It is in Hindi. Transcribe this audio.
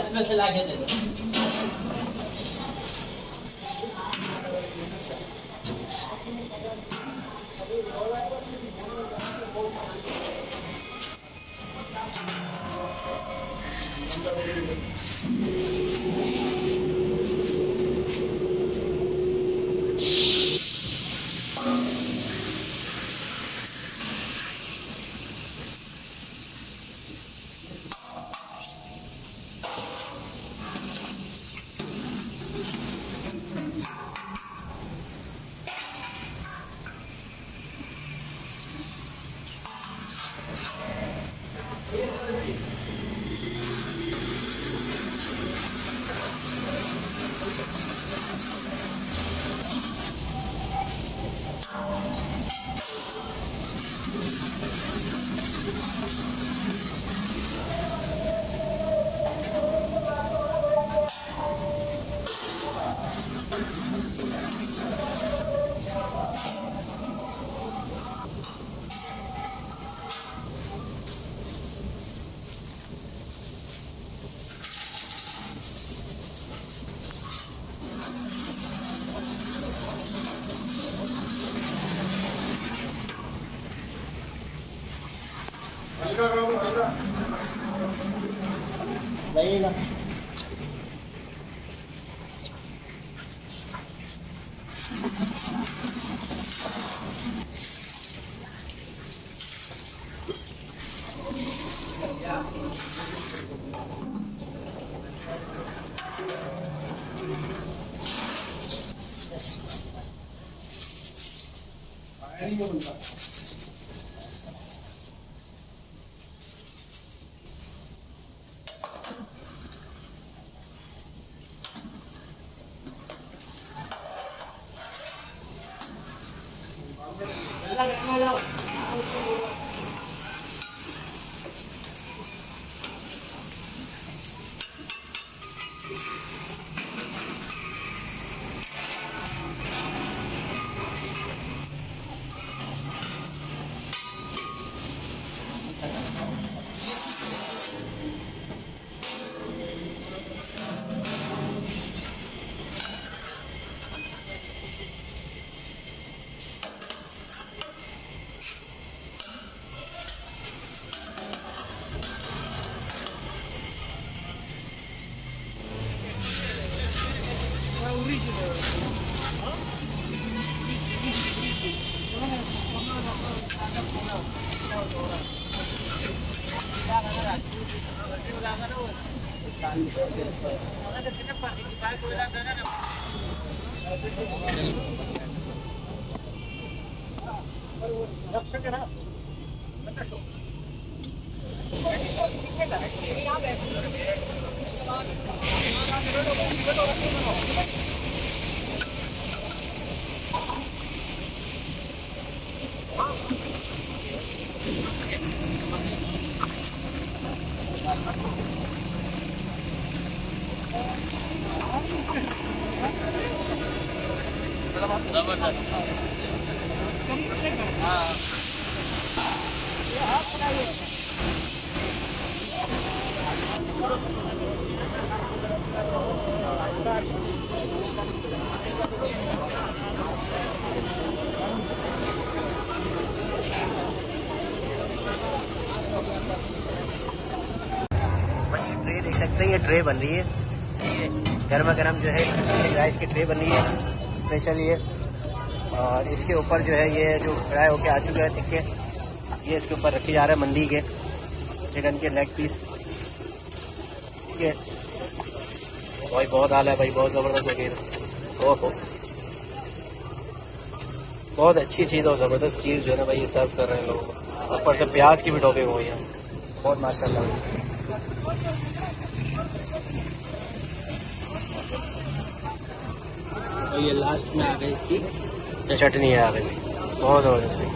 इसमें से लाके दे लगेगा ट्रे देख सकते हैं, ये ट्रे बन रही है, ये गर्मा गर्म जो है राइस की ट्रे बन रही है स्पेशल ये। और इसके ऊपर जो है ये जो फ्राई होके आ चुका है टिक्के, ये इसके ऊपर रखे जा रहे हैं मंडी के चिकन के लेग पीस। ठीक है भाई, बहुत आला है भाई, बहुत ज़बरदस्त लगे। ओहो, बहुत अच्छी चीज़ और ज़बरदस्त चीज़ जो है ना भाई ये सर्व कर रहे हैं लोगों को। ऊपर से प्याज की भी टॉपिंग हुई है, बहुत माशाल्लाह। और ये लास्ट में आ गई इसकी चटनी है आ गई, बहुत ज़बरदस्त भाई।